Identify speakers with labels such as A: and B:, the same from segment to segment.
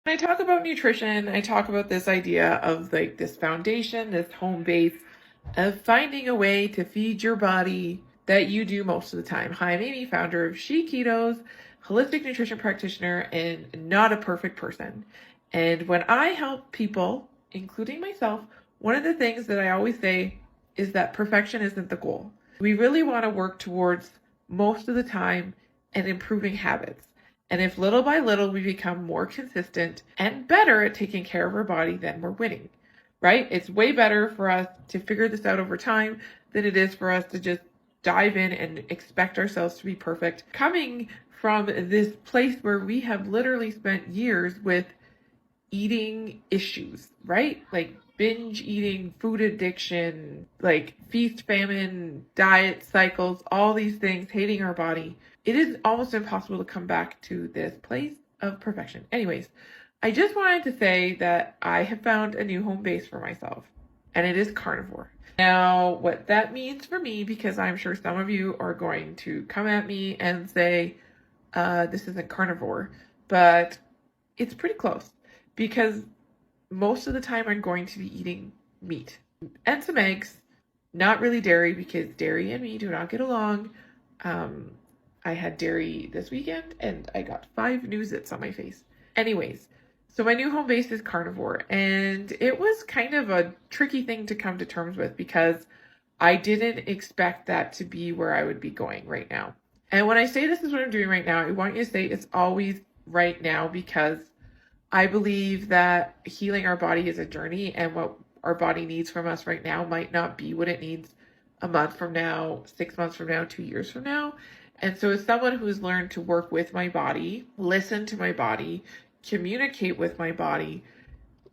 A: When I talk about nutrition, I talk about this idea of like this foundation, this home base of finding a way to feed your body that you do most of the time. Hi, I'm Amy, founder of She Ketos, holistic nutrition practitioner, and not a perfect person. And when I help people, including myself, one of the things that I always say is that perfection isn't the goal. We really want to work towards most of the time and improving habits. And if little by little we become more consistent and better at taking care of our body, then we're winning, right? It's way better for us to figure this out over time than it is for us to just dive in and expect ourselves to be perfect. Coming from this place where we have literally spent years with eating issues, right? Like binge eating, food addiction, like feast famine, diet cycles, all these things, hating our body. It is almost impossible to come back to this place of perfection. Anyways, I just wanted to say that I have found a new home base for myself, and it is carnivore. Now, what that means for me, because I'm sure some of you are going to come at me and say, this isn't carnivore, but it's pretty close because most of the time I'm going to be eating meat and some eggs, not really dairy because dairy and me do not get along. I had dairy this weekend and I got 5 new zits on my face. Anyways, so my new home base is carnivore, and it was kind of a tricky thing to come to terms with because I didn't expect that to be where I would be going right now. And when I say this is what I'm doing right now, I want you to say it's always right now because I believe that healing our body is a journey, and what our body needs from us right now might not be what it needs a month from now, 6 months from now, 2 years from now. And so as someone who's learned to work with my body, listen to my body, communicate with my body,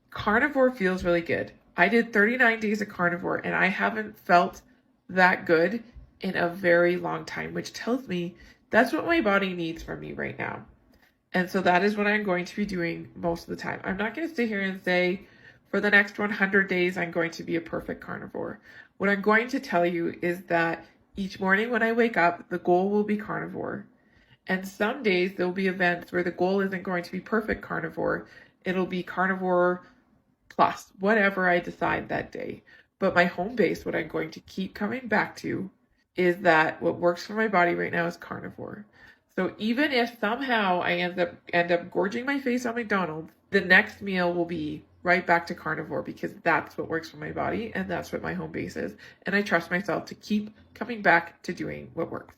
A: carnivore feels really good. I did 39 days of carnivore and I haven't felt that good in a very long time, which tells me that's what my body needs from me right now. And so that is what I'm going to be doing most of the time. I'm not going to sit here and say for the next 100 days, I'm going to be a perfect carnivore. What I'm going to tell you is that each morning when I wake up, the goal will be carnivore. And some days there'll be events where the goal isn't going to be perfect carnivore. It'll be carnivore plus whatever I decide that day. But my home base, what I'm going to keep coming back to, is that what works for my body right now is carnivore. So even if somehow I end up gorging my face on McDonald's, the next meal will be right back to carnivore because that's what works for my body and that's what my home base is. And I trust myself to keep coming back to doing what works.